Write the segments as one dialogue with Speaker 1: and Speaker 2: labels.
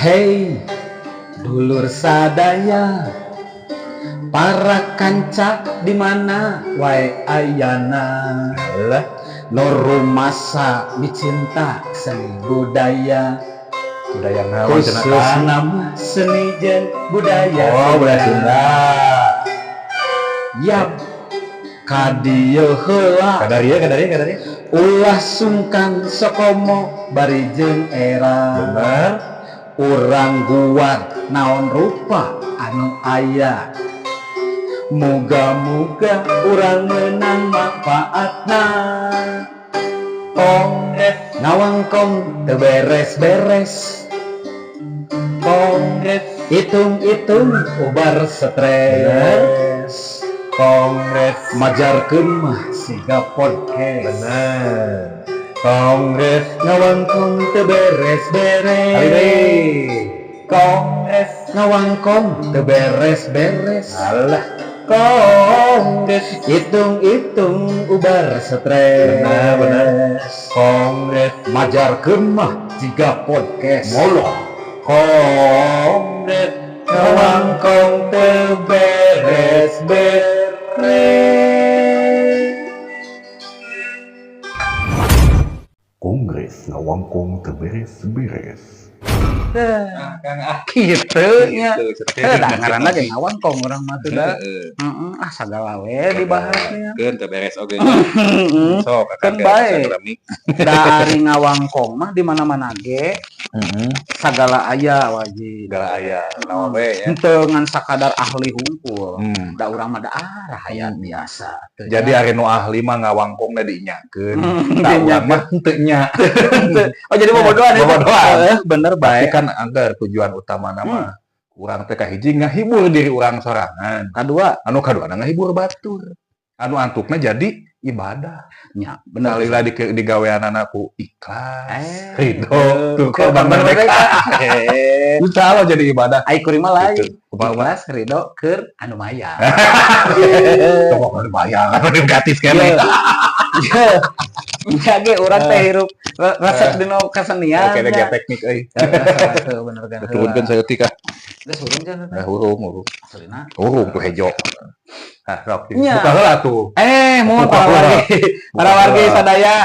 Speaker 1: Hei, dulur sadaya, para kanca di mana wae ayana.
Speaker 2: Alah,
Speaker 1: No rumasa dicinta seni budaya.
Speaker 2: budaya naon cenah
Speaker 1: Khusus
Speaker 2: Kang?
Speaker 1: nama seni jeung budaya.
Speaker 2: Oh, budaya Sunda.
Speaker 1: Yap, kadieu heula.
Speaker 2: Kadari.
Speaker 1: Ulah sungkan sokomo bari jeung era.
Speaker 2: Bener.
Speaker 1: Urang guat naon rupa anu aya. Muga-muga urang menang manfaatna. Kongres ngawangkong teu beres-beres. Kongres hitung-hitung ubar stres. Kongres majarkeun mah siga podcast.
Speaker 2: Bener.
Speaker 1: Kongres ngawangkong teu beres-beres.
Speaker 2: Hari
Speaker 1: Kongres ngawangkong teu beres-beres.
Speaker 2: Alah,
Speaker 1: Kongres hitung-hitung ubar stres.
Speaker 2: Bener.
Speaker 1: Kongres majarkeun mah jiga podcast.
Speaker 2: moloh.
Speaker 1: Kongres ngawangkong teu beres-beres.
Speaker 2: Kongres ngawangkong teu beres-beres.
Speaker 1: Kang kitu nya. Da ngaranna ge ngawangkong urang mah teh da. Sagala we dibahasnya.
Speaker 3: Keun teu beres oge.
Speaker 1: Heeh.
Speaker 3: Sok
Speaker 1: Kan bae. Da ari ngawangkong mah di mana-mana ge sagala aya wajib.
Speaker 3: Segala aya naon we ya.
Speaker 1: Henteu ngan sakadar ahli hungkul.
Speaker 3: Hmm.
Speaker 1: Da urang mah da hayat biasa. Teu
Speaker 3: Jadi
Speaker 1: nya.
Speaker 3: ari nu ahli mah ngawangkongna diinyakeun. Da
Speaker 1: Diinyakeun.
Speaker 3: urang mah henteu nya.
Speaker 1: Oh jadi bobodohan itu.
Speaker 3: Bobodohan.
Speaker 1: Bener
Speaker 3: Tapi
Speaker 1: bae.
Speaker 3: kan anggar tujuan utama nama urang teh kahiji ngahibur diri urang sorangan.
Speaker 1: Kadua
Speaker 3: Anu kaduana ngahibur batur. Anu antukna jadi ibadah.
Speaker 1: nya bener.
Speaker 3: Salila digaweanana ku ikhlas, ridho,
Speaker 1: Tuh,
Speaker 3: tuh korban mereka. Insya Allah jadi ibadah.
Speaker 1: Ai kuring mah lain.
Speaker 3: Gitu. Kumaha?
Speaker 1: Ikhlas ridho keur anu maya.
Speaker 3: Coba bayar, anu gratis kene.
Speaker 1: Ya ge urang teh hirup resep dina kasenian.
Speaker 3: Oke, ada teknik euy.
Speaker 1: Bener kan.
Speaker 3: Turunkeun saeutik ah.
Speaker 1: Geus urang jangan.
Speaker 3: Nah, urung.
Speaker 1: Aslina.
Speaker 3: Urung tuh hejo. Nah, sok.
Speaker 1: Nya.
Speaker 3: Buka heula tuh.
Speaker 1: Mohon
Speaker 3: Buka
Speaker 1: para wargi
Speaker 3: heula.
Speaker 1: sadaya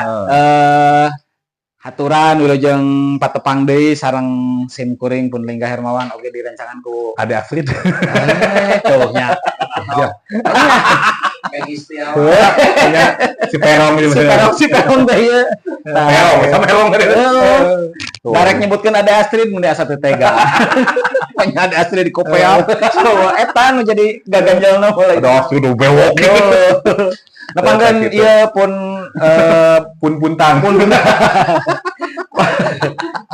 Speaker 1: haturan wilujeng patepang deui sareng sim kuring pun Lingga Hermawan oge dirancangan ku
Speaker 3: Ada Afrid.
Speaker 1: tuh nya.
Speaker 3: Ya, si Perong gitu.
Speaker 1: Si Perong teh ieu.
Speaker 3: Perong, sama Perong tadi.
Speaker 1: Darek nyebutkeun ada Astrid mun asa teu tega. Nya ada Astrid di kopea. So eta nu jadi gaganjalna mulai.
Speaker 3: Ada Afrid udah bewok.
Speaker 1: Nepangkeun ieu pun
Speaker 3: Pun-puntang.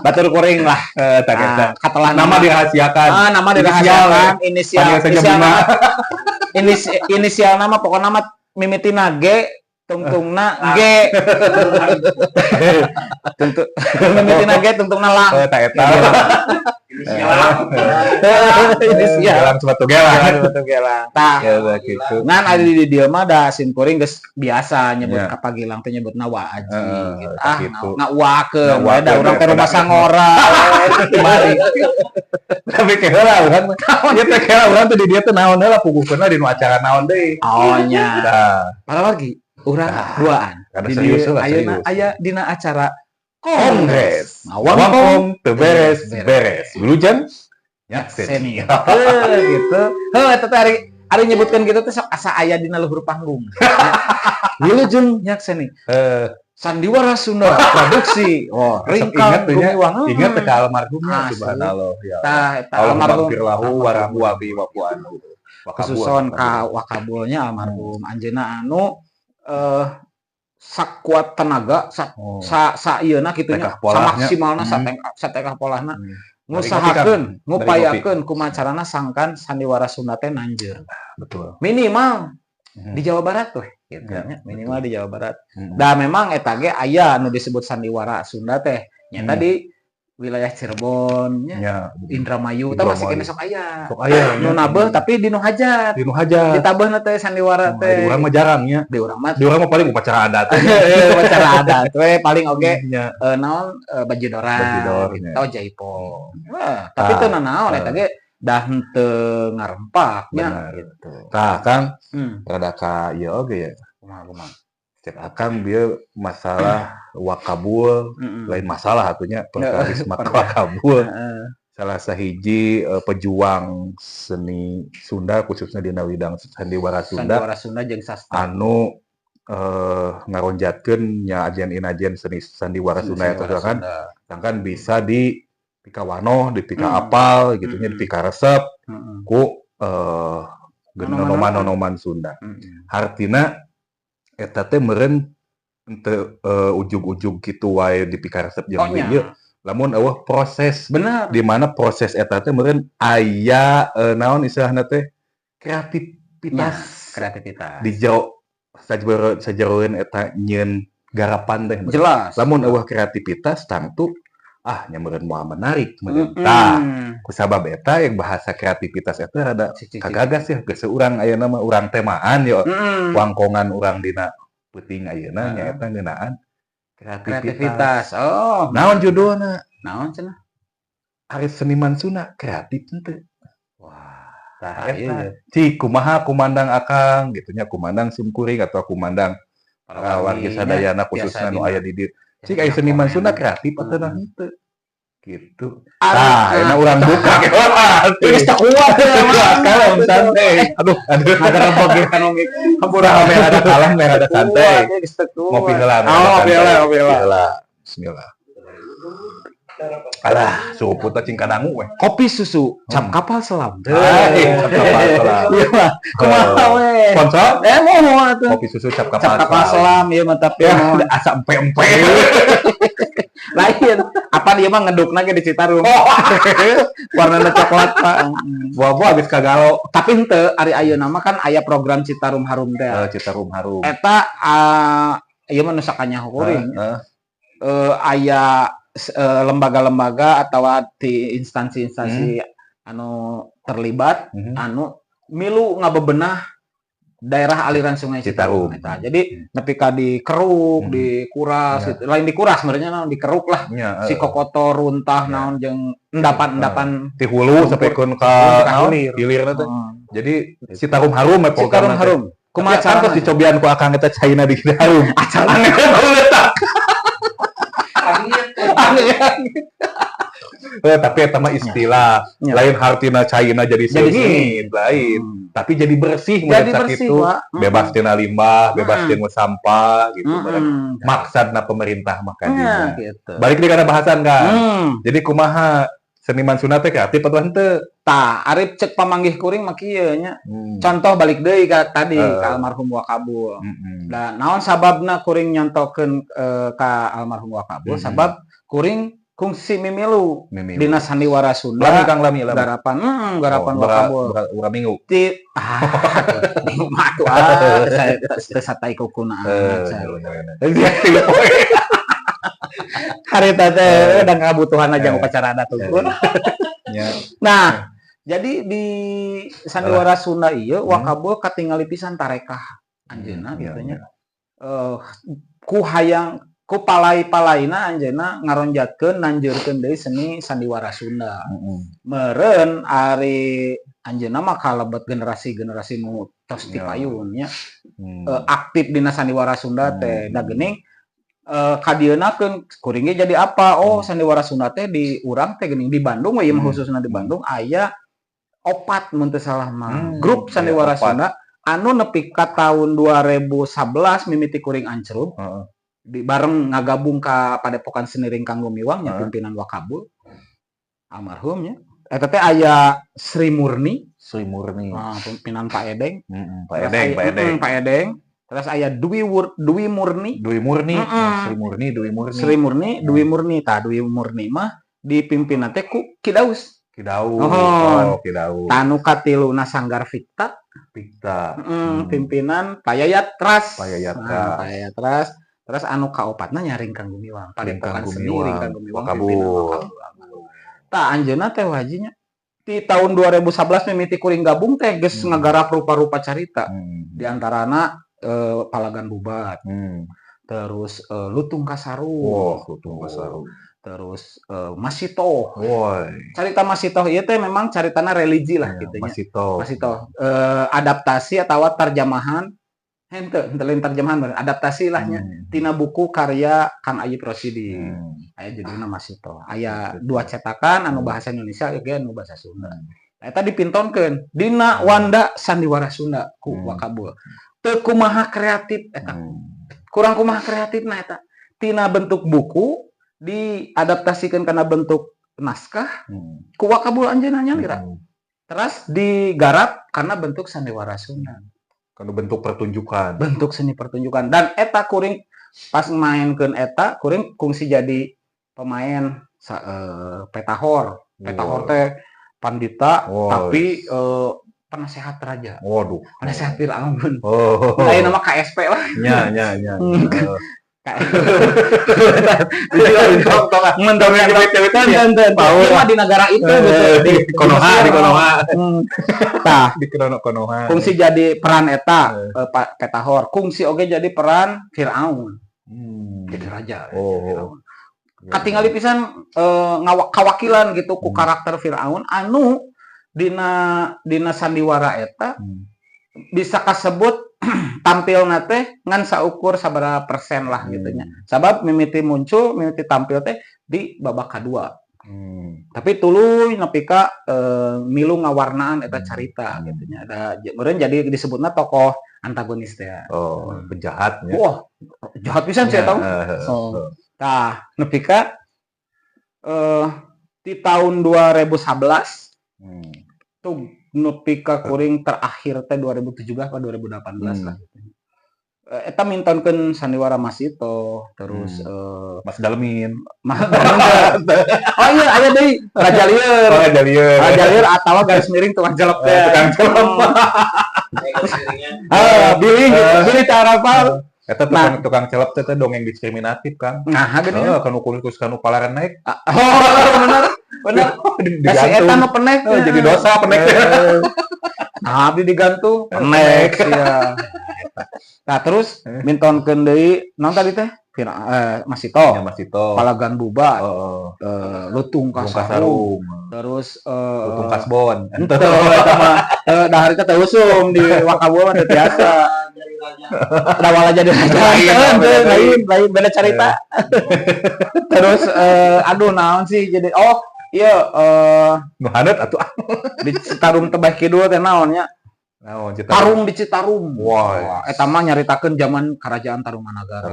Speaker 1: batur kuring lah.
Speaker 3: Tak kita.
Speaker 1: Katalah
Speaker 3: Nama dirahasiakan.
Speaker 1: nama dirahasiakan inisial
Speaker 3: Panggil saja Bunga.
Speaker 1: inisial nama pokoknya nama mimitina G tungtungna G tungtung mimitina G tungtungna lang
Speaker 3: Tak eta.
Speaker 1: inisial
Speaker 3: Jalan sepatu gelang.
Speaker 1: tah
Speaker 3: Ya udah gitu.
Speaker 1: ngan ada di dia mah da sim kuring geus biasa nyebut
Speaker 3: Ya.
Speaker 1: kapagilang teh nyebutna wa aji gitu.
Speaker 3: gitu.
Speaker 1: Ngauwakeun
Speaker 3: Ngauwakeun,
Speaker 1: da urang teh
Speaker 3: ya,
Speaker 1: rumah
Speaker 3: pada-
Speaker 1: sangora mari
Speaker 3: Tapi kayak lah urang. Ya teh kayak urang teh di dia teh naon heula puguhkeunna di nu acara naon deui.
Speaker 1: oh nya
Speaker 3: Nah,
Speaker 1: para wargi urang duaan
Speaker 3: kada
Speaker 1: di
Speaker 3: serius lah,
Speaker 1: ayeuna
Speaker 3: serius.
Speaker 1: aya dina acara
Speaker 3: Kongres.
Speaker 1: Ngawangkong
Speaker 3: Teu beres. Wilujeng nya seni.
Speaker 1: seni gitu eta teh ari nyebutkeun gitu teh sok asa aya dina luhur panggung wilujeng nya seni Sandiwara Sunda produksi ringkang gumiwang
Speaker 3: Ingat teh ka almarhumnya
Speaker 1: Asli.
Speaker 3: subhanallah ya.
Speaker 1: tah eta
Speaker 3: Allah
Speaker 1: almarhum
Speaker 3: maghfir lahu warahmu abi wa fu'anhu.
Speaker 1: kesuson ka wakabulnya almarhum anjeunna anu sakuat tenaga
Speaker 3: Oh.
Speaker 1: sa ieuna kitu nya
Speaker 3: Tekah polahnya.
Speaker 1: maksimalna
Speaker 3: Hmm.
Speaker 1: satekah polahna
Speaker 3: Dari
Speaker 1: ngusahakeun
Speaker 3: kopi
Speaker 1: ngupayakeun kumacarana sangkan sandiwara Sunda teh nanjeur
Speaker 3: Betul.
Speaker 1: minimal
Speaker 3: Hmm.
Speaker 1: di Jawa Barat tuh gitu
Speaker 3: Ya,
Speaker 1: nya. Minimal di Jawa Barat
Speaker 3: Hmm.
Speaker 1: da memang eta ge aya nu disebut sandiwara Sunda teh nya
Speaker 3: Hmm.
Speaker 1: tadi wilayah Cirebon nya.
Speaker 3: nya
Speaker 1: Indramayu tah masih
Speaker 3: Indramayu.
Speaker 1: kena sok aya.
Speaker 3: sok aya
Speaker 1: Nu nabeuh tapi di nu hajat.
Speaker 3: di nu haja
Speaker 1: Ditabeuhna teh sandiwara teh.
Speaker 3: urang mah jarang nya
Speaker 1: Di urang mah
Speaker 3: di urang mah paling upacara adat
Speaker 1: upacara adat we paling oge
Speaker 3: nya
Speaker 1: naon baju dora
Speaker 3: Bajidor,
Speaker 1: gitu.
Speaker 3: nya.
Speaker 1: Oh jaipo. Wah, tapi teu naon eta ge dah henteu ngarempaknya
Speaker 3: Benar.
Speaker 1: gitu.
Speaker 3: tah Kang
Speaker 1: Hmm.
Speaker 3: rada ka ieu oge ya
Speaker 1: Kumaha.
Speaker 3: cek akang bieu masalah wakabul lain masalah atunya perkarisma wakabul
Speaker 1: Heeh.
Speaker 3: salah sahiji pejuang seni Sunda khususnya di widang sandiwara Sunda
Speaker 1: Sandiwara Sunda jeung sastra.
Speaker 3: anu ngaronjatkeun nya ajen-inajen seni sandiwara Sunda eta kan sedangkan bisa di pika wanoh, di pika apal gitu nya di pika resep ku nonoman Sunda. Hartina eta teh meureun teu ujug-ujug kitu wae di pika resep jeung ieu. Lamun eueuh proses
Speaker 1: Bener.
Speaker 3: di mana proses eta teh meureun aya naon istilahna teh kreativitas di jero sajeroeun eta nyieun garapan teh.
Speaker 1: Jelas.
Speaker 3: Lamun eueuh kreativitas tangtu nya meureun moal menarik meureun. Tah, kusabab eta yang bahasa kreativitas eta rada kagagas ya geus urang ayeuna mah urang temaan yo. Wangkongan urang dina peuting ayeuna nyaeta ngeunaan kreativitas.
Speaker 1: Oh,
Speaker 3: Naon judulna?
Speaker 1: naon cenah?
Speaker 3: Ari seniman Sunda kreatif henteu.
Speaker 1: Wah,
Speaker 3: Tah eta. Cik kumaha kumandang akang gitu nya kumandang simkuring atau kumandang para warga sadayana khususna nu aya di dieu. Cik aya seniman Sunda kreatif atau nah henteu. Gitu. Tah, enak urang buka ge lah.
Speaker 1: Geus teu kuat
Speaker 3: Kalem santai. Aduh, ada rembok ge kan oge. Hampura ame ada kalem mere ada santai. Ngopi heula.
Speaker 1: Oh, ngopi heula.
Speaker 3: Bismillah. Alah, suruh cing kadangu we.
Speaker 1: Kopi susu cap kapal selam.
Speaker 3: Kapal selam.
Speaker 1: Iya mah. Kumaha we?
Speaker 3: Sponsor?
Speaker 1: Moho atuh.
Speaker 3: Kopi susu cap
Speaker 1: Cap
Speaker 3: kapal
Speaker 1: kapal selam ieu mah tapi
Speaker 3: asa empe-empe.
Speaker 1: lain. Apa dia mah ngedukna ge di Citarum. Warnana coklat, Pak.
Speaker 3: Buah-buah habis kagalo.
Speaker 1: Tapi henteu ari ayeuna mah kan aya program Citarum Harum teh.
Speaker 3: Citarum Harum.
Speaker 1: Eta ieu mah nu sakanya kuring. Aya lembaga-lembaga atau di instansi-instansi anu terlibat anu milu ngabebenah daerah aliran Sungai Citarum. Jadi nepi ka dikeruk, dikuras, gitu. Lain dikuras sebenarnya naon dikeruk lah. Si kokotor runtah naon jeung endapan-endapan
Speaker 3: ti hulu sapekeun ka hilirna teh. Jadi Citarum Harum we
Speaker 1: Citarum Harum.
Speaker 3: Kumaha cara dicobian ku akang eta caina di harum.
Speaker 1: Acarana letak.
Speaker 3: Tapi eta mah istilah lain hartina caina jadi sengit lain tapi jadi bersih
Speaker 1: jadi bersih
Speaker 3: itu bebas tina limbah bebas tina sampah gitu maksudna pemerintah makanya
Speaker 1: gitu.
Speaker 3: Balik di kana bahasan kan jadi kumaha seniman Sunda teh kreatif atau henteu
Speaker 1: tah arep cek pamanggih kuring mah kieu nya contoh balik deui ka tadi ka almarhum Wakabul da naon sababna kuring nyontokeun ka almarhum Wakabul sabab kuring kungsi mimilu dina sandiwara Sunda garapan Wakabul
Speaker 3: urang minggu
Speaker 1: minggu mah atuh saya satai kukuna harita teh dan kebutuhan aja upacara adat nah jadi di sandiwara Sunda ieu Wakabul katingali pisan tarekah anjeunna gitu nya ku hayang ku palai-palaina anjeunna ngaronjatkeun nanjeurkeun deui seni sandiwara Sunda. Meureun ari anjeunna mah kalebet generasi-generasi nu tos ti payun nya. Aktif dina sandiwara Sunda teh da geuning kadienakeun kuring ge jadi apa? Oh, sandiwara Sunda teh di urang teh geuning di Bandung we khususna di Bandung aya 4 mun teu salah mah. Grup sandiwara Sunda anu nepi ka tahun 2011 mimiti kuring ancruk. Di bareng ngagabung ka Padepokan Seni Ringkang Gumiwang nya pimpinan Wakabul almarhumnya eta teh aya Sri Murni pimpinan Pak Edeng Pak Edeng terus aya Dwi Murni Sri Murni tah Dwi Murni mah dipimpinan teh ku Kidaus tanu katiluna Sanggar Fikta pimpinan Payayat Tras Terus anu kaopatna nya Ringkang Gumiwang, Padepokan Seni
Speaker 3: Gumiwang,
Speaker 1: Ringkang Gumiwang
Speaker 3: Wakabul.
Speaker 1: pimpinan Wakabul. Tah anjeunna teh wajinya di tahun 2011 mimiti kuring gabung teh geus ngagarap rupa-rupa carita. Di antarana Palagan Bubat, terus Lutung Kasaru,
Speaker 3: Lutung Kasaru.
Speaker 1: terus Masito.
Speaker 3: Woi.
Speaker 1: Carita Masito ieu teh memang caritana religi lah gitu nya. Masito. Adaptasi atau terjemahan henteu lain terjemahan bener. Adaptasi lah nya tina buku karya Kang Ayib Rosidi. Aya judulna Masito. Aya 2 cetakan anu bahasa Indonesia ge anu bahasa Sunda. Eta dipintonkeun dina Wanda Sandiwara Sunda ku Wakabul. Teu kumaha kreatif eta. Kurang kumaha kreatifna eta. Tina bentuk buku diadaptasikan karena bentuk naskah ku Wakabul anjeunna nyalira. Terus digarap karena bentuk sandiwara Sunda.
Speaker 3: Karena bentuk pertunjukan.
Speaker 1: Bentuk seni pertunjukan. Dan eta kuring pas mainkeun eta kuring kungsi jadi pemain petahor. Petahor teh pandita tapi penasehat raja.
Speaker 3: Waduh.
Speaker 1: Penasehat Firaun.
Speaker 3: Oh.
Speaker 1: Lain nama KSP lah.
Speaker 3: Nya.
Speaker 1: Mendongeng di negara itu di Konoha.
Speaker 3: Di Konoha.
Speaker 1: Kungsi jadi peran eta petahor. Kungsi oge jadi peran Firaun. Jadi raja. Katingali pisan kawakilan gitu ku karakter Firaun anu dina sandiwara eta bisa kasebut tampil nate ngan saukur sabaraha persen lah gitunya. Sabab mimiti muncul, mimiti tampil teh di babak kedua. Tapi tuluy nepi ka milu ngawarnaan eta carita gitunya. Ada meureun jadi disebutna tokoh antagonis teh.
Speaker 3: Penjahat nya.
Speaker 1: Wah, jahat pisan saya tahu. Tah, nepi ka di tahun 2011 tuh nepi ka kuring terakhir teh 2017 atau 2018 lah gitu. Eta mintonkeun sandiwara Masito terus
Speaker 3: Mas Dalmin.
Speaker 1: Oh iya aya deui Raja Lieur. Raja Lieur atawa garis miring tukang celep teh.
Speaker 3: Tukang celep.
Speaker 1: Billy Tarapal.
Speaker 3: Eta tukang celep teh dongeng diskriminatif, Kang.
Speaker 1: Nah, geuning.
Speaker 3: Kanu kulikus kanu palaran naik.
Speaker 1: Bener. Si eta nu penek
Speaker 3: jadi dosa penek.
Speaker 1: Abdi digantung penek sia. Nah, terus mintonkeun deui naon tadi teh? Masito. Palagan Bubat. Lutung Kasaru. Terus
Speaker 3: Lutung Kasbon.
Speaker 1: Henteu eta mah dahar teh teh usum di Wakabul mah teh biasa. Dawala jadi lain beda cerita. Terus aduh naon sih jadi iya
Speaker 3: Nu hanet atuh.
Speaker 1: di Citarum Tebah Kidul teh naonnya?
Speaker 3: Naon Citarum?
Speaker 1: Tarung di Citarum.
Speaker 3: Wah,
Speaker 1: Eta mah nyaritakeun zaman Kerajaan Tarumanagara.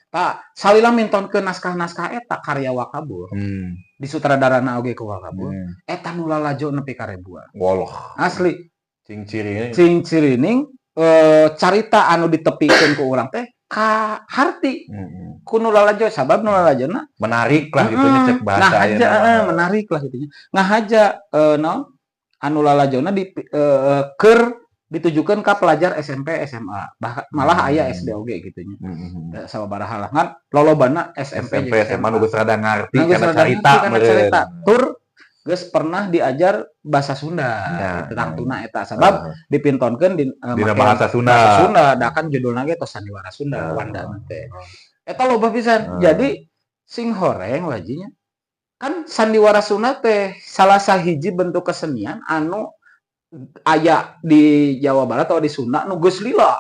Speaker 1: Tah, salila mintonkeun naskah-naskah eta karya Wakabul. Di sutradarana oge ku Wakabul. Eta nu lalajo nepi ka ribuan.
Speaker 3: Waloh.
Speaker 1: Asli.
Speaker 3: Cing
Speaker 1: Cirining carita anu ditepikeun ku urang teh ka harti. Ku nu lalajo sabab nu lalajona
Speaker 3: menarik lah gitu nya cek bahasa
Speaker 1: aya. Menarik lah gitu nya. Ngahaja naon anu lalajona keur ditujukan ke pelajar SMP SMA malah aya SD oge gitu nya. Sababaraha lah ngan lolobana SMP
Speaker 3: SMA nu geus rada ngarti kana carita
Speaker 1: tur geus pernah diajar bahasa Sunda tentang tuna eta sabab dipintonkeun di
Speaker 3: bahasa Sunda.
Speaker 1: Da kan judulna ge tos sandiwara Sunda Wandana teh. Eta loba pisan. Jadi sing horeng wajinya kan sandiwara Sunda teh salah sahiji bentuk kesenian anu aya di Jawa Barat atau di Sunda nu geus lila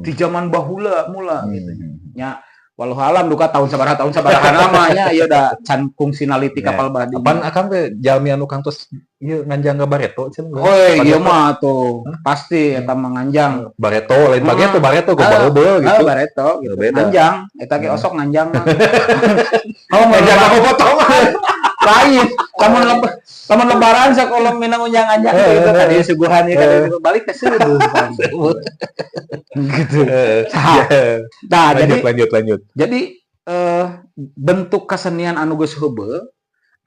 Speaker 1: di zaman bahula mula gitu nya. Walau alam duka tahun sabaraha namanya ieu da can fungsionality kapal badi.
Speaker 3: Apaan akang teh jalmi anu kang tos ieu nganjang ka bareto cenah.
Speaker 1: Ieu mah tuh pasti eta mah nganjang.
Speaker 3: Bareto lain bareto goba-goba gitu.
Speaker 1: Bareto gitu. Nganjang eta ge osok nganjang mah.
Speaker 3: Nganjang ka potongan.
Speaker 1: Lain, lamun lebaran sakolom minang unjang anjang gitu tadi suguhan ieu kan balik ke subuh kan. Gitu. Nah,
Speaker 3: lanjut.
Speaker 1: Jadi bentuk kesenian anu geus heubeul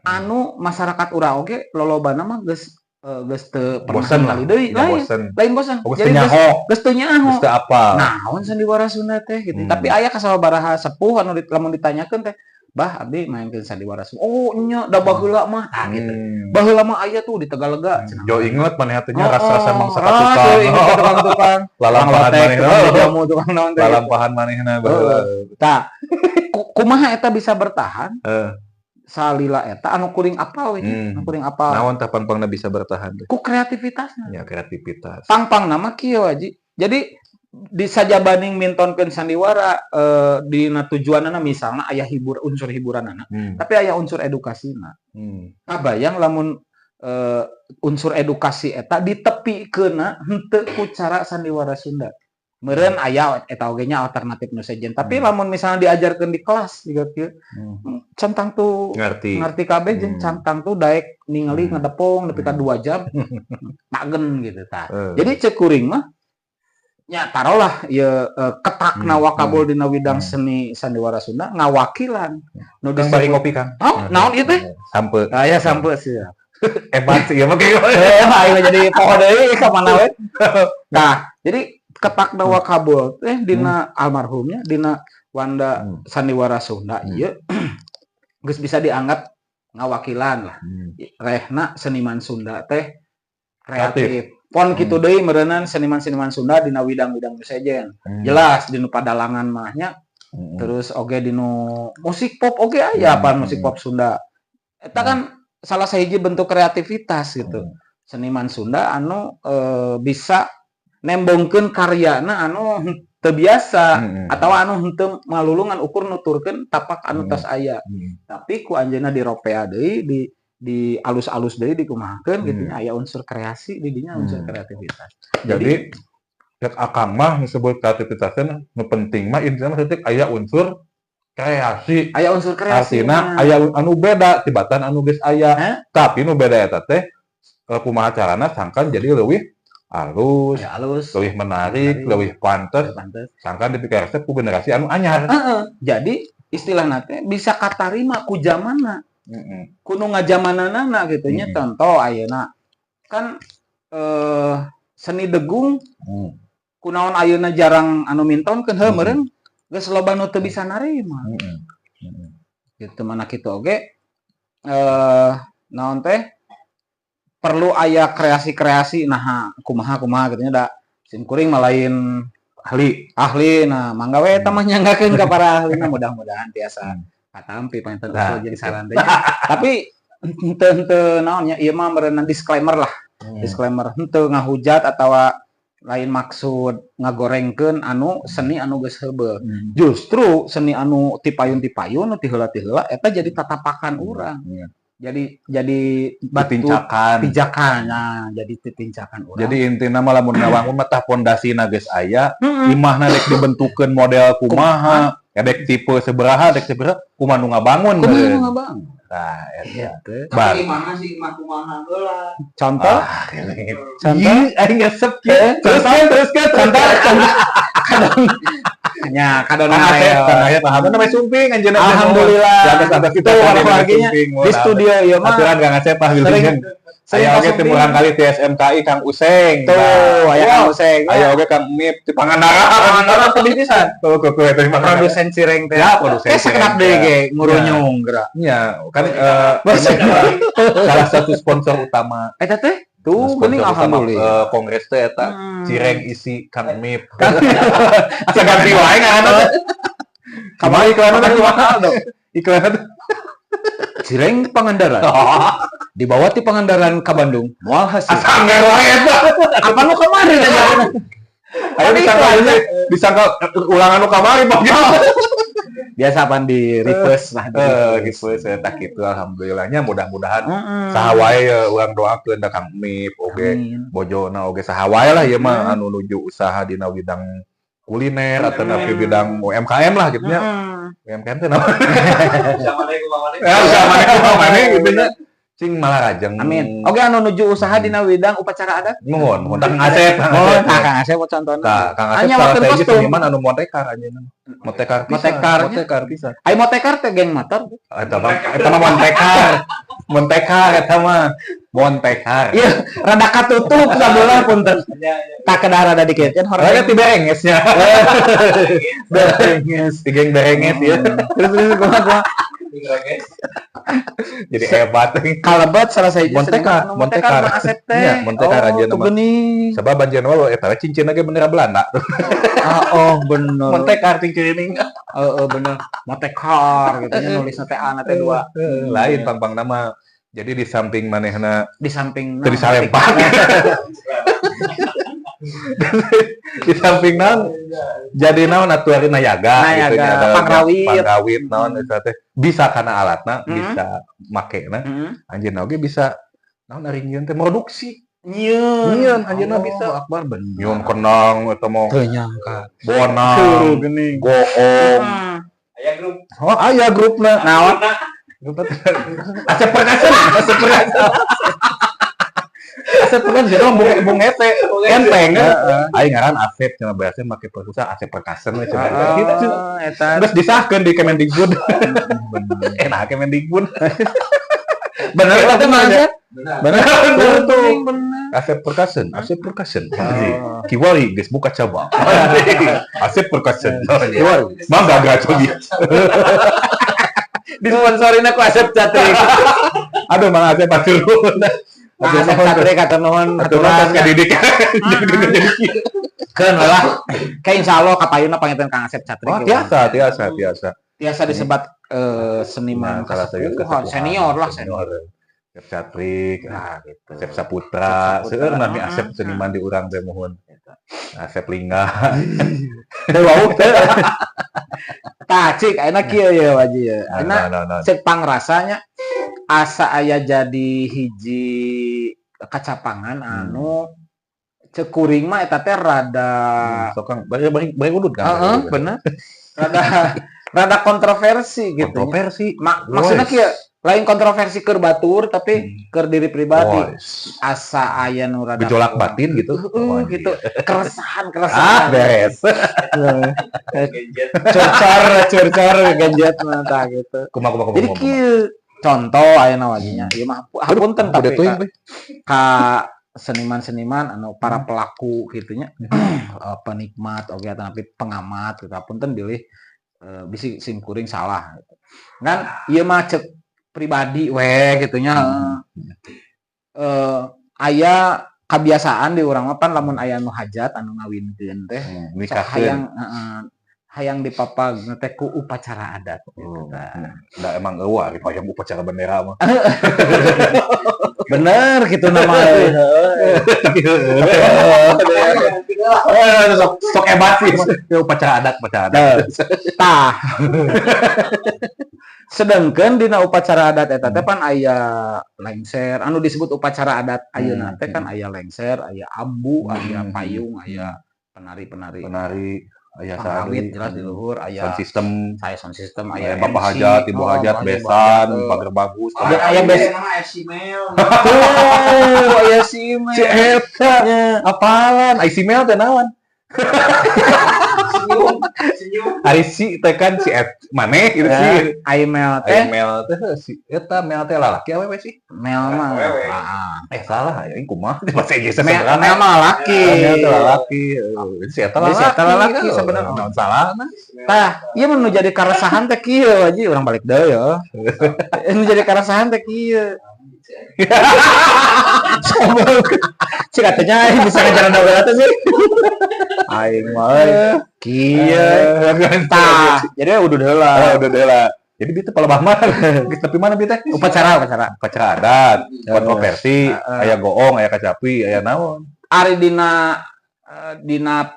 Speaker 1: anu masyarakat urang oge lolobana mah geus geus teu pernah
Speaker 3: Bosen lah.
Speaker 1: ningali deui
Speaker 3: Ya,
Speaker 1: lain.
Speaker 3: bosen.
Speaker 1: Lain bosan.
Speaker 3: Geus
Speaker 1: Jadi
Speaker 3: teu nyaho,
Speaker 1: geus teu nyaho.
Speaker 3: geus teu apal.
Speaker 1: Naon sandiwara Sunda teh gitu.
Speaker 3: Hmm.
Speaker 1: Tapi aya kasabaraha sepuh anu lamun ditanyakeun teh, "Bah, abdi maenkeun sandiwara Sunda." "Oh, nya da baheula mah." Tah gitu. Baheula mah aya tuh di Tegalega.
Speaker 3: Jo inget maneh teh nya
Speaker 1: Oh,
Speaker 3: rasa mangsa
Speaker 1: ah,
Speaker 3: tukang.
Speaker 1: tuh inget ka tukang-tukang.
Speaker 3: Lalampahan
Speaker 1: Lotek,
Speaker 3: manehna.
Speaker 1: tukang jamu, tukang naon teh.
Speaker 3: Lalampahan manehna baheula.
Speaker 1: Tah, kumaha eta bisa bertahan?
Speaker 3: Heeh.
Speaker 1: Salila eta anu kuring apal we, anu kuring apal.
Speaker 3: Naon tah pangpangna bisa bertahan teh?
Speaker 1: Ku kreativitasna.
Speaker 3: Ya kreativitas.
Speaker 1: Pang nama kieu Aji. Jadi di sajabaning mintonkeun sandiwara dina tujuanna misalna aya unsur hiburanana, tapi aya unsur edukasina. Kabayang lamun unsur edukasi eta ditepikeunna henteu ku cara sandiwara Sunda. Meureun aya eta oge nya alternatif nu sejen, tapi lamun misalnya diajarkeun di kelas juga kieu, centang tuh ngerti kabeh jeung cantang tuh daek ningali ngedepong nepi ka 2 jam. Magen gitu tah. Jadi ceuk kuring mah nya tarolah ieu ketakna wakabul dina widang seni sandiwara Sunda ngawakilan nu
Speaker 3: Kang bari ngopi Kang.
Speaker 1: Oh, naon ieu teh?
Speaker 3: Sampe.
Speaker 1: Aya sampe sih.
Speaker 3: Ebat sih ya mah kieu.
Speaker 1: Ayo jadi poho deui ka mana we. Nah, jadi ketakna wakabul teh dina almarhumnya dina Wanda sandiwara Sunda ieu geus bisa dianggap ngawakilan lah. Rehna seniman Sunda teh kreatif. Pon kitu deui meureunnan seniman-seniman Sunda dina widang-widang sejen. Jelas dinu padalangan mahnya. Terus oge dinu musik pop oge aya apa musik pop Sunda. Eta kan salah sahiji bentuk kreativitas gitu. Seniman Sunda anu bisa nembongkeun karyana anu teu biasa atau anu henteu malulungan ukur nuturkeun tapak anu tos aya. Tapi ku anjeunna diropea deui di alus-alus deui dikumahakeun gitu nya aya unsur kreasi di dinya unsur kreativitas.
Speaker 3: Jadi cek akang mah disebut kreativitasna nu penting mah intinya mah titik aya unsur kreasi.
Speaker 1: Aya unsur kreasi.
Speaker 3: Artina aya anu beda tibatan anu geus aya. Tapi nu beda eta teh kumaha carana sangkan jadi leuwih alus, leuwih menarik, leuwih pantes. Sangkan dipikir resep ku generasi anu anyar.
Speaker 1: Jadi istilahna teh bisa katarima ku zamanna. Kudu ngajamananana gitu nya contoh ayeuna kan seni degung kunaon ayeuna jarang anu mintonkeun heuh meureun geus loba nu teu bisa narima. Gitu mana kitu oge naon teh perlu aya kreasi-kreasi nah kumaha gitu nya da sim kuring mah lain ahli nah mangga we eta mah nyanggakeun ka para ahlina mudah-mudahan tiasa katampi panten jadi saran teh. Tapi henteu naon nya ieu mah meureun disclaimer lah. Disclaimer henteu ngahujat atawa lain maksud ngagorengkeun anu seni anu geus heubeul. Justru seni anu ti payun-payun nu ti heula-heula eta jadi tatapakan urang. Jadi pijakan. Nah, jadi tincakan urang.
Speaker 3: Jadi intina mah lamun ngawangun mah tah pondasina geus aya, imahna rek dibentukeun model kumaha, dek tipe sabaraha, dek sabaraha kumaha nu ngabangun
Speaker 1: bener. Kumaha ngabangun.
Speaker 3: Nah, eta.
Speaker 1: Tapi imahna sih imah kumaha heula. Contoh?
Speaker 3: Contoh aing ngesep kieu. Terus
Speaker 1: nya kadon
Speaker 3: aya pahaman namanya sumping anjeunna.
Speaker 1: Alhamdulillah.
Speaker 3: Ada kita
Speaker 1: warga-warganya di studio ieu mah.
Speaker 3: Aturan Kang Asep Pak Wildan. Aya oge teu murang kali ti SMKI Kang Useng.
Speaker 1: Tuh, aya Kang Useng.
Speaker 3: Aya oge Kang Mip ti Pangandaran.
Speaker 1: Pangandaran pendidikan.
Speaker 3: Tuh eta mah
Speaker 1: Produsen cireng teh.
Speaker 3: Ya, produsen.
Speaker 1: Sakedap deui ge ngurunyung geura.
Speaker 3: Nya, kan salah satu sponsor utama.
Speaker 1: Eta teh tuh geuning alhamdulillah.
Speaker 3: Kongres teh eta cireng isi Kang Mip.
Speaker 1: Asa ganti wae ngaranna.
Speaker 3: Kamari iklanna teh kumaha dong? Iklanna
Speaker 1: cireng Pangandaran. Di bawah ti Pangandaran ka Bandung. Moal hasil.
Speaker 3: Asa anggar wae eta.
Speaker 1: Apa nu kamari teh?
Speaker 3: Ayo disangka ulangan nu kamari Pak.
Speaker 1: Biasa pan di reverse lah.
Speaker 3: Reverse eta kitu alhamdulillahnya mudah-mudahan saha wae urang doakeun da Kang Mip oge bojona oge saha wae lah ieu mah anu nuju usaha dina bidang kuliner atau di bidang UMKM lah gitu nya. UMKM teh naon? Bisa maneh gitu nya. Sing malah rajeng.
Speaker 1: Amin. Oke, anu nuju usaha dina widang upacara adat.
Speaker 3: Nuhun, mun Kang Asep.
Speaker 1: Oh, Kang Asep mau contohna.
Speaker 3: Kang Asep
Speaker 1: Hanya
Speaker 3: salah
Speaker 1: waktu
Speaker 3: saya
Speaker 1: kostum.
Speaker 3: seniman anu montekar anjeunna. Montekar pisan.
Speaker 1: Ai motekar teh geng motor.
Speaker 3: Eta mah montekar. Montekar eta mah. Montekar.
Speaker 1: Iya, rada katutup sabelah punten. Tak kedah rada dikeutkeun
Speaker 3: Orangnya ti berengesnya. Berenges, ti geng berenges ya.
Speaker 1: Terus kumaha?
Speaker 3: Jadi hebat.
Speaker 1: Kalebet salah saya
Speaker 3: Montekar,
Speaker 1: Montekar Kang Asep teh.
Speaker 3: Iya, Montekar aja nama.
Speaker 1: Geuning.
Speaker 3: Sabab anjeun we eta cincin ge bener Belanda.
Speaker 1: Oh, bener.
Speaker 3: Montekar cincin.
Speaker 1: Bener. Motekar gitu nya nulisna teh ana teh dua.
Speaker 3: Lain pang nama. Jadi di samping manehna
Speaker 1: Di samping
Speaker 3: teu disalempak. Di samping naon jadi naon atuari nayaga gitu nya ada pangrawit naon eta teh bisa kana alatna bisa makena anjeunna oge bisa naon ari nyieun teh produksi nyieun anjeunna bisa
Speaker 1: akbar bener
Speaker 3: nyieun kenang eta mah
Speaker 1: teu nyangka
Speaker 3: bonang
Speaker 1: geuning
Speaker 3: goong aya grupna
Speaker 1: naon
Speaker 3: Asep Perkasen bung ete enteng aing ngaran Asep cenah biasa make perkusa Asep Perkasen we cenah gitu
Speaker 1: eta
Speaker 3: terus disahkeun di Kemendikbud enak Kemendikbud
Speaker 1: bener eta mah Asep
Speaker 3: bener Asep Perkasen Kiwari geus buka cabang Asep Perkasen mangga gacogi
Speaker 1: disponsorin aku Asep Catrik.
Speaker 3: Aduh, Mang Asep atur nuhun.
Speaker 1: Asep Catrik atur nuhun
Speaker 3: aturan ka didik.
Speaker 1: Keun lah. Ka insyaallah kapayuna pangitan Kang Asep Catrik.
Speaker 3: Oh, biasa.
Speaker 1: Biasa disebat seniman
Speaker 3: salah satu
Speaker 1: senior lah senior.
Speaker 3: Asep Catrik, gitu. Asep Saputra, seueur nami Asep seniman di urang teh mohon. Asep Lingga.
Speaker 1: Teu wau teu. Tah cik ayeuna kieu ya waji ya. Ayeuna cek pangrasanya asa aya jadi hiji kacapangan anu cek kuring mah eta teh rada
Speaker 3: Sokang bari udut kan.
Speaker 1: Heeh, bener. Rada kontroversi gitu.
Speaker 3: Kontroversi.
Speaker 1: Maksudna kieu lain kontroversi keur batur tapi keur diri pribadi. Asa aya nu rada
Speaker 3: gejolak batin gitu.
Speaker 1: Gitu. Keresahan.
Speaker 3: Beres.
Speaker 1: Curcor genjet mah gitu.
Speaker 3: Kumaha.
Speaker 1: Jadi kieu contoh ayeuna wajinya. Ieu mah hapunten tapi ka seniman-seniman anu para pelaku gitunya. Penikmat oge tapi pengamat gitu. Hapunten bilih bisi sim kuring salah gitu. Kan ieu mah cek pribadi we gitunya. Aya kebiasaan di urang mah pan lamun aya nu hajat anu ngawinkeun teh hayang dipapag teh ku upacara adat gitu.
Speaker 3: Da emang eueuh hayang upacara bendera mah.
Speaker 1: Bener gitu nama
Speaker 3: sok hebat sih upacara adat
Speaker 1: tah sedangkan dina upacara adat eta teh pan aya lengser anu disebut upacara adat ayeuna teh kan aya lengser aya ambu aya payung aya penari aya
Speaker 3: sawit
Speaker 1: jelas di luhur aya
Speaker 3: sound system
Speaker 1: aya
Speaker 3: bapak hajat ibu hajat besan pagar bagus
Speaker 1: aya bes aya simel
Speaker 3: si eta apalan ai simel teh naon Ari si teh kan si maneh gitu sih.
Speaker 1: Aimel
Speaker 3: teh si eta mel teh lalaki awewe sih.
Speaker 1: Mel mah.
Speaker 3: Salah ya kumaha bahasa Inggris
Speaker 1: Mel mah laki.
Speaker 3: Mel teh lalaki. Si eta lalaki
Speaker 1: sebenarnya.
Speaker 3: Naon salahna?
Speaker 1: Tah, ieu mun jadi karasahan teh kieu aji urang balik deui ya. Nu jadi karasahan teh kieu. Cik katanya bisa ngajaran dawe teh sih. Aing mah kieu. Tah, jadi udah deula.
Speaker 3: Jadi bitu palebah mah. Tapi mana bitu?
Speaker 1: Upacara
Speaker 3: adat, kontroversi, aya goong, aya kacapi, aya naon.
Speaker 1: Ari dina dina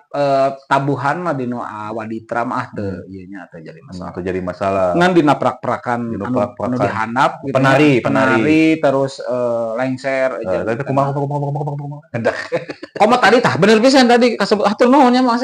Speaker 1: tabuhan mah dina waditra mah teu ieu nya teu jadi masalah.
Speaker 3: Atau jadi masalah.
Speaker 1: Ngan dina prak-prakan
Speaker 3: Dina
Speaker 1: anu
Speaker 3: prak-prakan.
Speaker 1: dihandap gitu
Speaker 3: Penari.
Speaker 1: terus lengser
Speaker 3: Tadi kumaha.
Speaker 1: Komo tadi tah bener pisan tadi kasebut atur nuhun nya Mas.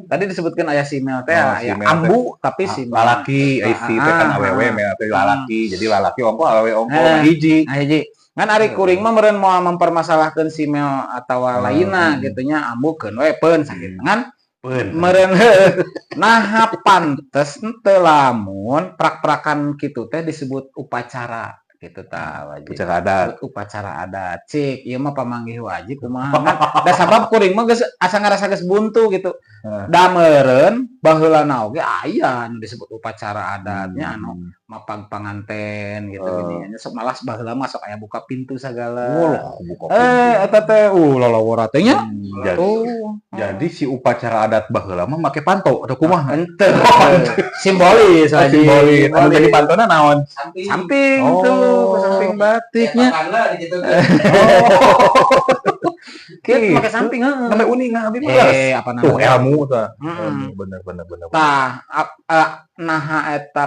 Speaker 1: Tadi disebutkan aya simel teh aya ambu tapi simel.
Speaker 3: Lalaki isi teh kan awewe mea teh lalaki. Jadi lalaki ongko awewe ongko hiji.
Speaker 1: Hiji. Ngan ari kuring mah meureun moal mempermasalahkeun simel atawa lainna gitu nya ambukeun we peun sakitu ngan meureun naha pantes teu lamun prak-prakan kitu teh disebut upacara gitu tah wajib. Upacara adat. Cik, ieu mah pamanggih wajib kumaha. Da sabab kuring mah geus asa ngarasa geus buntu gitu. Da meureun baheulana oge aya anu disebut upacara adatnya anu mapag panganten gitu gini. Sok malas baheula mah sok aya buka pintu sagala. Eta teh lalawara teh nya.
Speaker 3: Jadi si upacara adat baheula mah make panto atau kumaha?
Speaker 1: Henteu. Simbolis aja.
Speaker 3: Simbolis. Anu jadi pantona naon?
Speaker 1: Samping tuh, ke samping batiknya. Kita pakai samping,
Speaker 3: Namanya uning abi mah.
Speaker 1: Apa namanya?
Speaker 3: Tuh ilmu tah. Bener.
Speaker 1: Tah, naha eta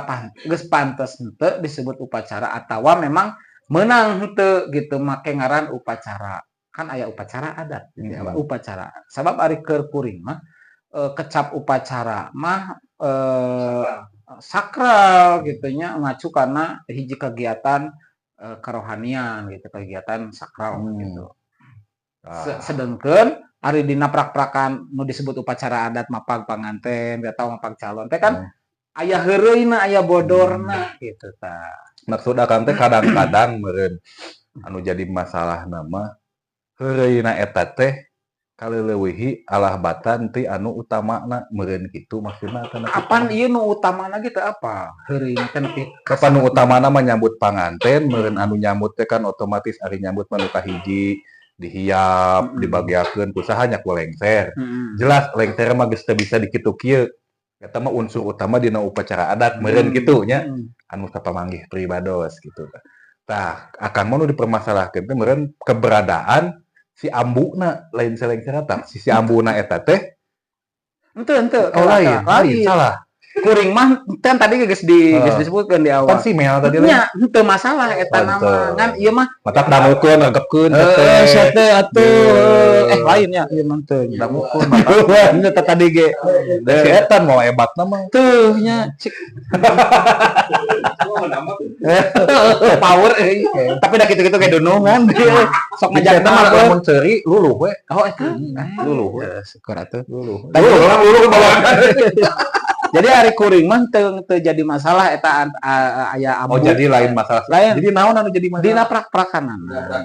Speaker 1: geus pantes henteu disebut upacara atawa memang meunang henteu gitu make ngaran upacara. Kan aya upacara adat, upacara. Sabab ari keur kuring mah kecap upacara mah sakral gitu nya ngacu karena hiji kegiatan kerohanian gitu, kegiatan sakral gitu. Sedengkeun ari dina prak-prakan nu disebut upacara adat mapag panganten atau mapag calon teh kan aya heureuyna aya bodorna gitu tah.
Speaker 3: Maksud akan teh kadang-kadang meureun anu jadi masalah nama heureuyna eta teh kaleulewihi alah batan ti anu utamana meureun kitu maksudna kana
Speaker 1: Apan ieu nu utamana gitu apa? Heureuyna teh nepi
Speaker 3: kapan nu utamana mah nyambut panganten meureun anu nyambut teh kan otomatis ari nyambut mah nu kahiji dihiap dibagiakeun ku saha nya ku lengser. Jelas lengser mah geus teu bisa dikitu kieu. Eta mah unsur utama dina upacara adat meureun kitu nya. Anu kapamanggih pribados gitu. Tah, akan mau dipermasalahkeun teh meureun keberadaan si ambuna lain selengser tah. Si ambuna eta teh
Speaker 1: henteu
Speaker 3: lain salah.
Speaker 1: Kuring mah kan tadi geus disebutkeun di awal.
Speaker 3: Kan si Mel tadi
Speaker 1: nya henteu masalah eta nama. Ngan ieu mah
Speaker 3: matak damukeun ngegepkeun
Speaker 1: teh atuh. Lain nya ieu mah teu.
Speaker 3: damukeun matak.
Speaker 1: Henteu tadi ge.
Speaker 3: Si etan mau hebatna mah.
Speaker 1: Tuh nya cik. Power tapi da kitu-kitu ge dunungan. Sok ngajak
Speaker 3: mah lamun ceuri luluh we.
Speaker 1: Oh eta.
Speaker 3: Luluh we.
Speaker 1: Syukur atuh.
Speaker 3: Luluh ke bawah.
Speaker 1: Jadi hari kuring mah teu jadi masalah eta aya ambu.
Speaker 3: Oh jadi lain masalah.
Speaker 1: Lain.
Speaker 3: Jadi naon anu jadi masalah?
Speaker 1: Dina prak-prakanan.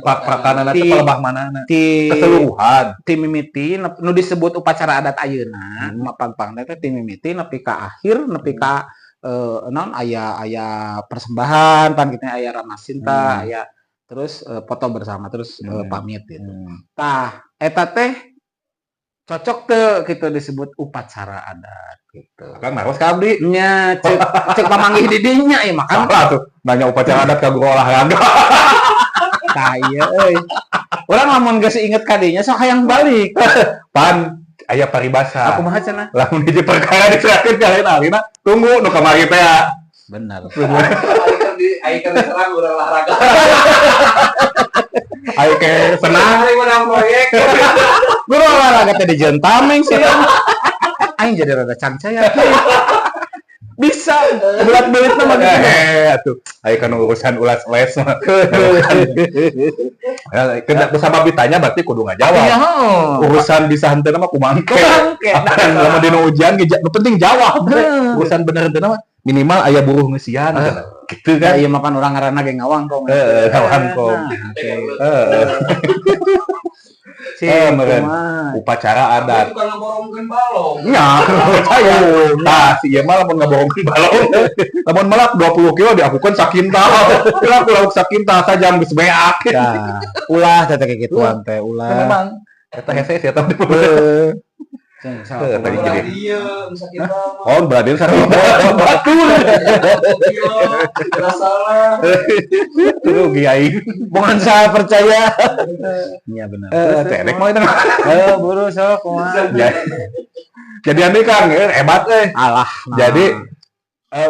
Speaker 3: Prak-prakanan teh pelebah manana? Keseluruhan.
Speaker 1: Ti mimiti nu disebut upacara adat ayeuna, mapang-pang teh ti mimiti nepi ka akhir, nepi ka naon aya persembahan pan kitu aya ramah cinta, aya terus foto bersama terus pamit gitu. Tah eta teh cocok teu gitu disebut upacara adat gitu.
Speaker 3: Kan naros ka abdi.
Speaker 1: Nya cek pamanggih di dinya ieu mah kan.
Speaker 3: Salah tuh. Nanya upacara adat ka guru olahraga.
Speaker 1: Tah ieu euy. Urang lamun geus inget ka dinya sok hayang balik.
Speaker 3: Pan aya paribasa.
Speaker 1: Aku mah cenah.
Speaker 3: Lamun hiji perkara diserahkeun ka lain alina, tunggu nu kamari teh ya.
Speaker 1: Bener.
Speaker 4: Aing keur diserang urang olahraga.
Speaker 3: Ayo ke senang
Speaker 4: Aing menang proyek.
Speaker 1: Guru olahraga teh dijieun tameng sih. Aing jadi rada cangcaya. Bisa bulat-bulit mah gitu.
Speaker 3: Atuh. Ayo kan urusan ulas les mah. Kena kusabab ditanya berarti kudu ngajawab.
Speaker 1: Iya,
Speaker 3: Urusan bisa henteu mah kumangke. Lamun dina ujian ge penting jawab. Urusan bener henteu mah minimal aya buruh ngeusian gitu kan.
Speaker 1: Ieu mah pan urang ngaranna ge ngawang kong.
Speaker 3: Ngawang kong. Meureun upacara adat.
Speaker 4: Bukan ngeborongkeun balong.
Speaker 3: Nya, saya. Tah, si ieu mah lamun ngabohongkeun balong. Lamun melak 20 kilo diakukeun sakinta. Ulah lauk sakinta sajam geus beak.
Speaker 1: Ulah teh kayak gituan teh ulah.
Speaker 3: Memang eta hese eta. Tadi jadi
Speaker 4: Iya, bisa kita mah.
Speaker 3: oh berarti sarua batul.
Speaker 4: Tidak salah.
Speaker 3: Tuh kiai.
Speaker 1: Bukan saya percaya. Iya benar.
Speaker 3: Cedek mau itu.
Speaker 1: Buru sok kumaha.
Speaker 3: Jadi ane Kang hebat
Speaker 1: Alah. Nah.
Speaker 3: Jadi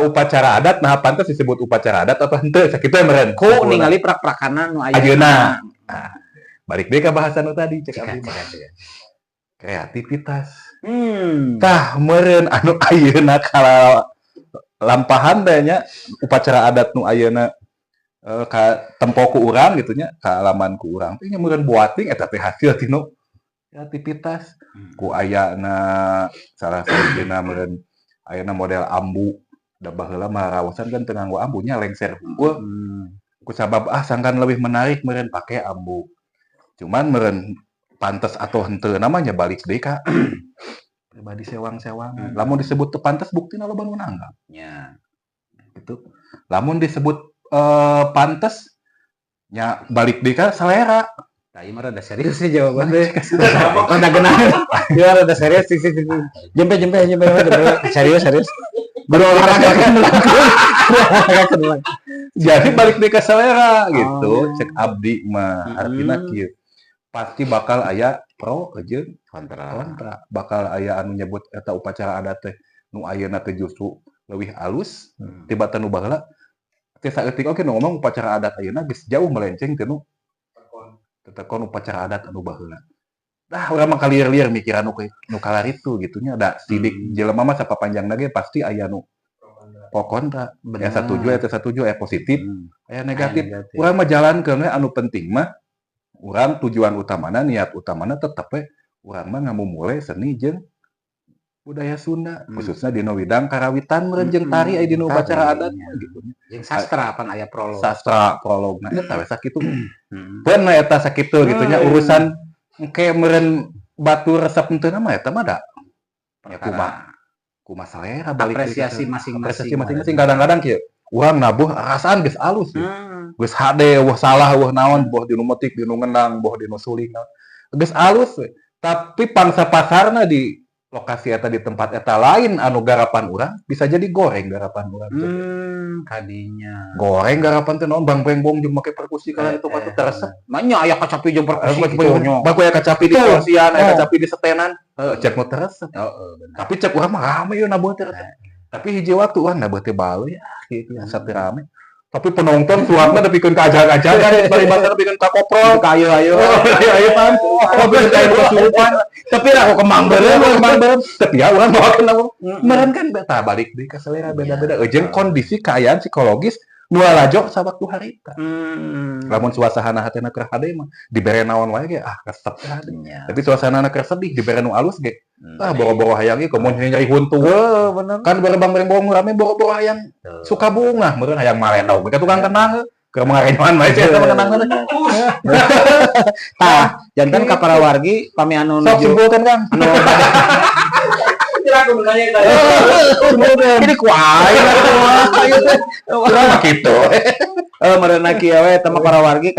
Speaker 3: upacara adat nah pantas disebut upacara adat apa henteu sakitu meureun.
Speaker 1: ku ningali prak-prakana nu
Speaker 3: Ayeuna. Nah, balik deui ka bahasan nu tadi cek abdi mah. Kreativitas. Tah meureun anu ayeuna kala lampahan teh nya upacara adat nu ayeuna ka tempo ku urang gitu nya ka alaman ku urang teh nya meureun boating eta teh hasil tinu kreativitas ku ayana salah satunya meureun ayeuna model ambu da baheula mah raosan kan teu nganggo ambunya lengser hungkul ku sabab sangkan lebih menarik meureun pake ambu cuman meureun pantes atau henteu namanya balik deui ka pribadi sewang-sewang lamun disebut teu pantes buktina loba nu nanggap
Speaker 1: nya.
Speaker 3: gitu lamun disebut pantes nya balik deui ka selera.
Speaker 1: Tadi mah rada serius sih jawaban teh. Rada genah. Ya rada serius sih. Jempe serius. Baru olahraga kan melakukan.
Speaker 3: Jadi balik deui ka selera gitu cek abdi mah artina kieu pasti bakal aya pro jeung kontra bakal aya anu nyebut eta upacara adat teh nu ayeuna teh justru leuwih alus tibatan nu baheula teh saeutik oge nu ngomong upacara adat ayeuna geus jauh melenceng teh nu tetekon upacara adat anu baheula. Dah urang mah kalieur-lieur mikiran nu kalar itu gitunya da sidik jelema mah sapapanjangna ge pasti aya nu pro kontra. Ya setuju aya positif, aya negatif. Urang mah jalankeun we anu penting mah urang tujuan utamana niat utamana tetep we urang mah ngamumule seni jeung budaya Sunda khususnya dina widang karawitan meureun jeung tari aya dina upacara adat gitu.
Speaker 1: Jeung sastra pan aya prolog.
Speaker 3: Sastra prologna eta we sakitu. Pun eta sakitu gitu nya urusan engke meureun batu resep henteu mah eta mah da ya kumaha selera balik
Speaker 1: apresiasi masing-masing.
Speaker 3: Kadang-kadang kieu urang nabuh rasaan geus alus geus hade wah salah wah naon boh dinu metik dinu ngendang boh dinu suling geus alus we. Tapi pangsa pasarna di lokasi eta di tempat eta lain anu garapan urang bisa jadi goreng garapan urang
Speaker 1: Kadinya
Speaker 3: goreng garapan teh naon bang-beng-bong jeung make perkusi kala itu patut teresep
Speaker 1: nanya aya kacapi jeung perkusi gitu.
Speaker 3: baku aya kacapi di kursian aya kacapi di setenan cek nu teresep tapi cek urang mah rame ieu nabuh teh tapi hiji waktu urang nabuh teh bae kitu asa teu rame tapi penonton suarna depikeun ka ajag-ajagan bari basa depikeun ka koprol ka ayo pan mobil kayak kesurupan tapi aku kemang beureum tapi ya urang bawakeun lamun meureun kan tah balik deui ka selera beda-beda jeung kondisi kaayaan psikologis nu lalajo sawaktu harita lamun suasana hatena keur hade mah dibere naon wae ge resep hade tapi suasanana keur sedih dibere nu alus ge boro-boro hayang ieu komo nyari huntu bener kan bareng-bareng bong rame boro-boro hayang suka bunga meureun hayang malendaw ke tukang kenang keur mangarenyoan mah eta mengenang
Speaker 1: tah janten ka para wargi pami anu
Speaker 3: sok simpulkeun Kang
Speaker 1: anu
Speaker 4: Aku bertanya tadi.
Speaker 1: ini kuai
Speaker 3: urang mah kitu
Speaker 1: meureunna kieu we teh para wargi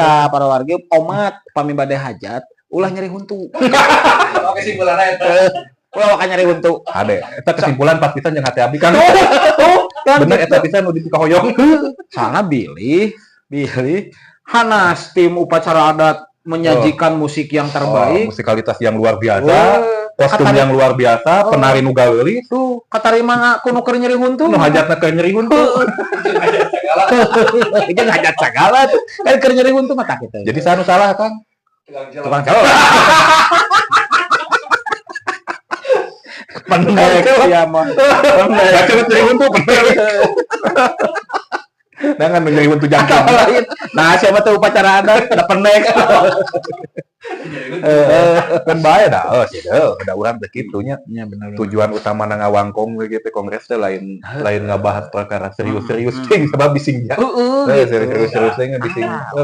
Speaker 1: omat pami bade hajat ulah nyari huntu.
Speaker 4: Oke simpulan eta.
Speaker 1: Ulah nyari huntu.
Speaker 3: Ade, eta kesimpulan pas pisan jeung hati abdi kan. Bener eta pisan nu dibuka hoyong.
Speaker 1: Sana bilih Hanas tim upacara adat menyajikan musik yang terbaik,
Speaker 3: musikalitas yang luar biasa, kostum yang luar biasa, penari nu gaeuli
Speaker 1: tuh katarima kuno keur nyeri huntu.
Speaker 3: nu hajatna keur nyeri huntu.
Speaker 1: Jeung hajat sagala tuh. Kan keur nyeri huntu mah tah kitu.
Speaker 3: Jadi sanu salah Kang.
Speaker 1: Tukang jawab. Pendek ya mah.
Speaker 3: Pendek nyeri huntu pendek. Jangan nyeri huntu jangkang.
Speaker 1: Nah, siapa tuh upacara adat ada pendek.
Speaker 3: Kan bae dah, udah urang teh kitu nya.
Speaker 1: Nya bener.
Speaker 3: Tujuan utama na ngawangkong we teh kongres teh lain ngabahas perkara serius-serius ting sabab bising ya. Serius-serius teh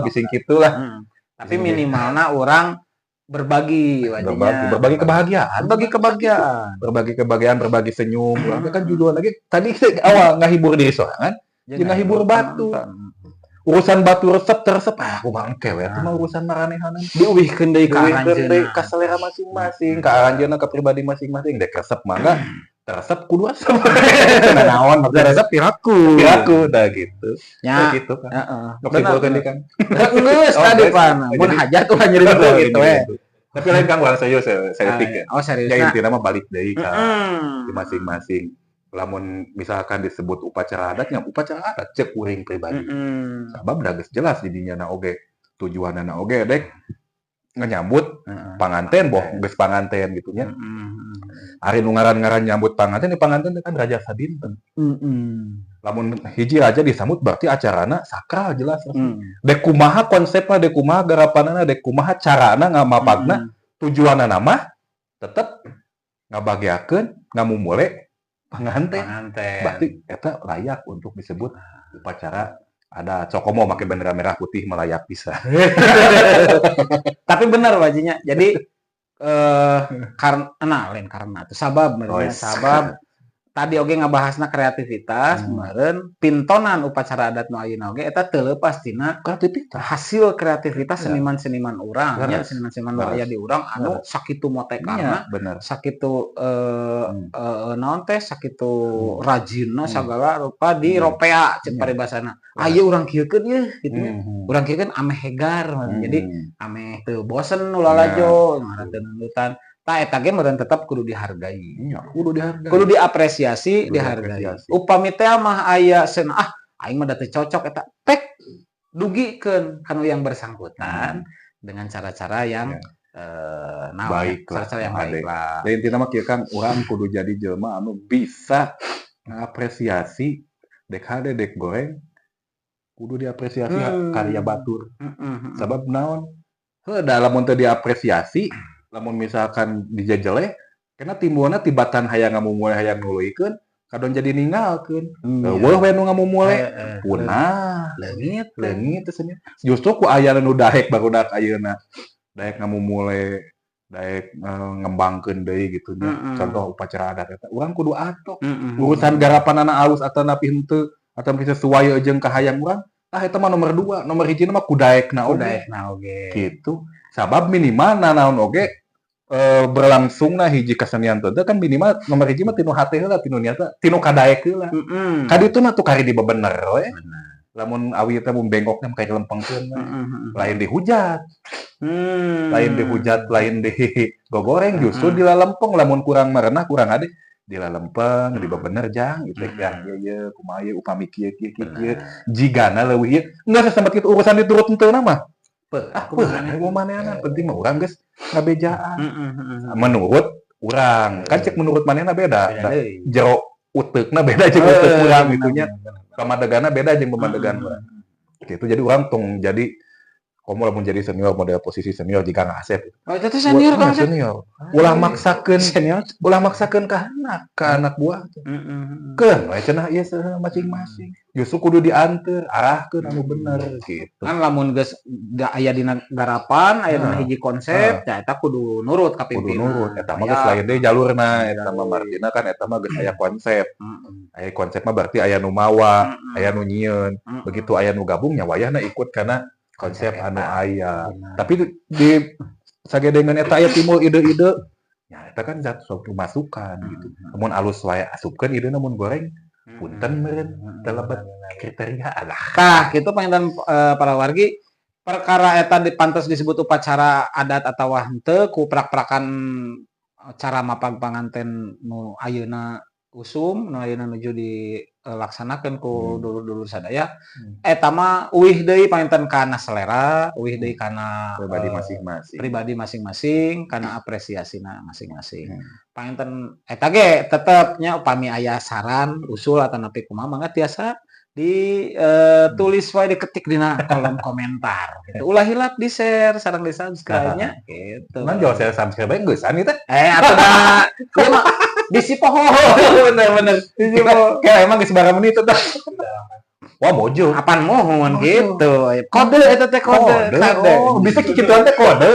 Speaker 3: bising kitu lah.
Speaker 1: Tapi minimalna orang berbagi wajahnya.
Speaker 3: Berbagi kebahagiaan.
Speaker 1: Berbagi kebahagiaan.
Speaker 3: Berbagi senyum. Kan judul lagi tadi awal ngahibur diri sorangan, jeung ngahibur batu. urusan batu resep aku bangke we itu mah urusan maranehanan
Speaker 1: diuwihkeun deui ka aranjeunna.
Speaker 3: ka selera masing-masing ka aranjeunna ka pribadi masing-masing dek resep mangga resep kudu asep naon maksudnya resep
Speaker 1: Piraku.
Speaker 3: dah gitu
Speaker 1: Nya,
Speaker 3: gitu kan
Speaker 1: heeh.
Speaker 3: Simpulkeun deui kan
Speaker 1: Geus tadi pan. Mun hajat ulah nyeri gitu we.
Speaker 3: tapi lain kan ulah serius saya pikir
Speaker 1: Oh serius.
Speaker 3: ya intinya mah balik deui ka
Speaker 1: Heeh.
Speaker 3: di masing-masing lamun misalkan disebut upacara adatnya upacara adat cek uring pribadi sabab da geus jelas didinya na oge tujuanna oge dek nganyambut panganten boh geus panganten gitu nya ari nu ngaran-ngaran nyambut panganten di panganten kan raja sadinten lamun hiji raja disambut berarti acarana sakral jelas dek kumaha konsepna dek kumaha garapanana dek kumaha carana ngamapagna tujuanna mah tetep ngabagiakeun ngamumule panganten berarti eta layak untuk disebut upacara ada cokomo pakai bendera merah putih melayak bisa.
Speaker 1: Tapi benar wajinya. Jadi karena lain karena itu sabab sabab tadi oge ngabahasna kreativitas kemarin pintonan upacara adat nu ayeuna oge eta teu leupas tina kreativitas hasil kreativitas seniman-seniman urang nya seniman-seniman nu aya di urang anu sakitu motekanna sakitu naon teh sakitu rajinna sagala rupa di ropea cek paribasana aya urang kieukeun ye gitu urang kieukeun ameh hegar jadi ameh teu bosen ulah lajo ngaran teu nunutan. Tah eta ge meureun tetep kudu dihargai.
Speaker 3: Iya, kudu dihargai.
Speaker 1: Kudu diapresiasi, dihargai. Upami teh mah aya cenah aing mah da teu cocok eta tek dugikeun kanu yang bersangkutan dengan cara-cara yang
Speaker 3: baik lah.
Speaker 1: Cara-cara yang baik lah.
Speaker 3: Da intina mah kieu Kang urang kudu jadi jelema anu bisa ngapresiasi dek hade dek goreng kudu diapresiasi karya batur. Sabab naon? Heuh da lamun teu diapresiasi lamun misalkan dijajele karena timbulna tibatan hayang ngamumule hayang nuluikeun kadon jadi ninggalkeun weuh we nu ngamumule punah leungit teh nya justru ku aya nu daek barudak ayeuna daek ngamumule daek ngembangkeun deui gitu nya contoh upacara adat eta urang kudu atok urusan garapanana alus atawa napi henteu atawa sesuai jeung kahayang urang eta mah nomor 2 nomor 1 mah kudaekna oge gitu sabab minimal nanaon oge berlangsungna hiji kesenian teh kan minimal nomor 1 mah tinu hate heula tinu niatna tinu kadaek heula kadituna tuh kari dibebener we lamun awi teh mun bengkokna kayak lempengkeun lain dihujat lain digoreng justru dilalempeng lamun kurang marenah kurang ade dilalempeng dibebener jang itu yang ieu kumaha ieu upami kieu jigana leuwih enggak sasambat kitu urusan diturut henteu mah mau maneana penting mah urang geus ngabejaan menurut urang kan cek menurut manehna beda jero uteukna beda jeung uteuk urang gitu nya pamadegana beda jeung pamadegan urang gitu jadi urang tong jadi komo lamun jadi senior model posisi senior jika ngasep
Speaker 1: oh itu senior kan
Speaker 3: senior ulah maksakeun senior ulah maksakeun ka anak buah keun we cenah ieu masing-masing justru kudu dianteur arahkeun anu bener gitu
Speaker 1: kan lamun geus aya dina garapan aya dina hiji konsep ya eta kudu nurut ka pimpinan
Speaker 3: kudu nurut eta mah geus lain deui jalurna eta mah martina kan eta mah geus aya konsep aya konsep mah berarti aya nu mawa aya nu nyieun begitu aya nu gabung nya wayahna ikut kana konsep anu aya tapi di sagedengan eta aya timbul ide-ide ya eta kan suatu masukan gitu mun alus wae asupkeun ideuna mun goreng punten meureun dalebet kriteria alah
Speaker 1: tah kitu panginten para wargi perkara eta dipantos disebut upacara adat atawa henteu ku prak-prakan cara mapag panganten nu ayeuna usum nu ayeuna nuju dilaksanakeun ku dulur-dulur sadaya eta mah uwih deui panginten kana selera uwih deui kana pribadi masing-masing kana apresiasina masing-masing panginten eta ge tetep nya upami aya saran usul atawa nepi kumaha mangga tiasa ditulis wae diketik dina kolom komentar gitu. Ulah hilap di share sareng di subscribe nya gitu.
Speaker 3: Mun jauh share subscribe bae geusan ieu teh.
Speaker 1: Atuh ieu mah bisi poho bener bisi poho.
Speaker 3: Kayak emang geus barang menit teh. Wah mojo.
Speaker 1: Apaan mohon gitu. Kode eta teh kode.
Speaker 3: Oh, bisa kikituan teh kode.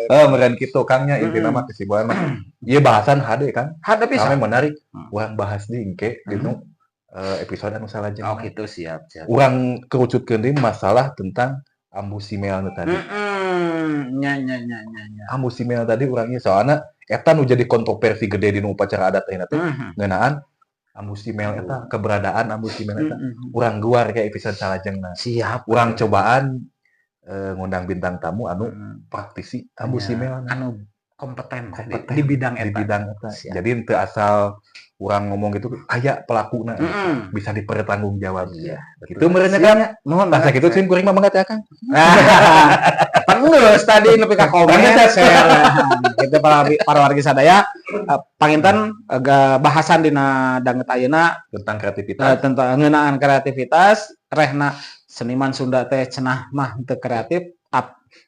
Speaker 3: Meureun kitu Kangnya intina mah kesimpulan mah ieu bahasan hade kan.
Speaker 1: Hade pisan
Speaker 3: menarik. Urang bahas di engke gitu. episode anu salajengna.
Speaker 1: Oh gitu, siap.
Speaker 3: Urang kerucutkeun deui masalah tentang Ambu Simel tadi.
Speaker 1: Nya.
Speaker 3: Ambu Simel tadi urangnya soalna eta nu jadi kontroversi gede dina upacara adat teh teh ngeunaan Ambu Simel eta keberadaan Ambu Simel eta urang guar ke episode salajengna.
Speaker 1: Siap.
Speaker 3: Urang cobaan ngundang bintang tamu anu praktisi Ambu Simel
Speaker 1: anu kompeten di bidang eta. Siap.
Speaker 3: Jadi teu asal urang ngomong gitu aya pelakuna bisa dipertanggungjawab.
Speaker 1: Iya,
Speaker 3: Itu meureunnya kan.
Speaker 1: Nuhun
Speaker 3: Masa kitu sih kuring mah mangga teh Kang.
Speaker 1: Panggeus tadi nepi ka komen share. Itu para wargi sadaya panginten bahasan dina danget ayeuna
Speaker 3: Tentang kreativitas.
Speaker 1: tentang ngeunaan kreativitas rehna seniman Sunda teh cenah mah teu kreatif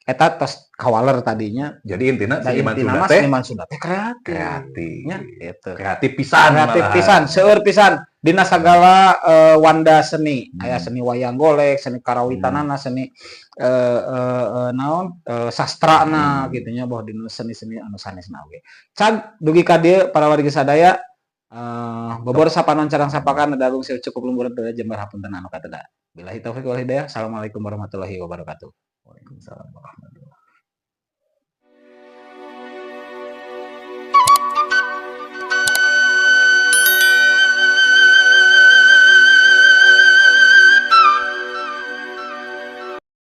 Speaker 1: eta tos kawaler tadinya.
Speaker 3: Jadi intina seniman
Speaker 1: Intina
Speaker 3: Sunda
Speaker 1: mah
Speaker 3: teh
Speaker 1: seniman Sunda teh kreatif.
Speaker 3: kreatif.
Speaker 1: Nya gitu.
Speaker 3: Kreatif pisan.
Speaker 1: Kreatif
Speaker 3: malahan.
Speaker 1: pisan, seueur pisan dina sagala wanda seni. Aya seni wayang golek, seni karawitanana, seni sastrana gitu nya bahwa dina seni-seni anu sanesna oge. Cag dugi ka dieu para wargi sadaya bobor sapanon carang sapakan dagung cukup lembur teu jembar hapunten anu kateda. Billahi taufiq wal hidayah. Assalamualaikum warahmatullahi wabarakatuh.
Speaker 3: Waalaikumsalam warahmatullahi wabarakatuh.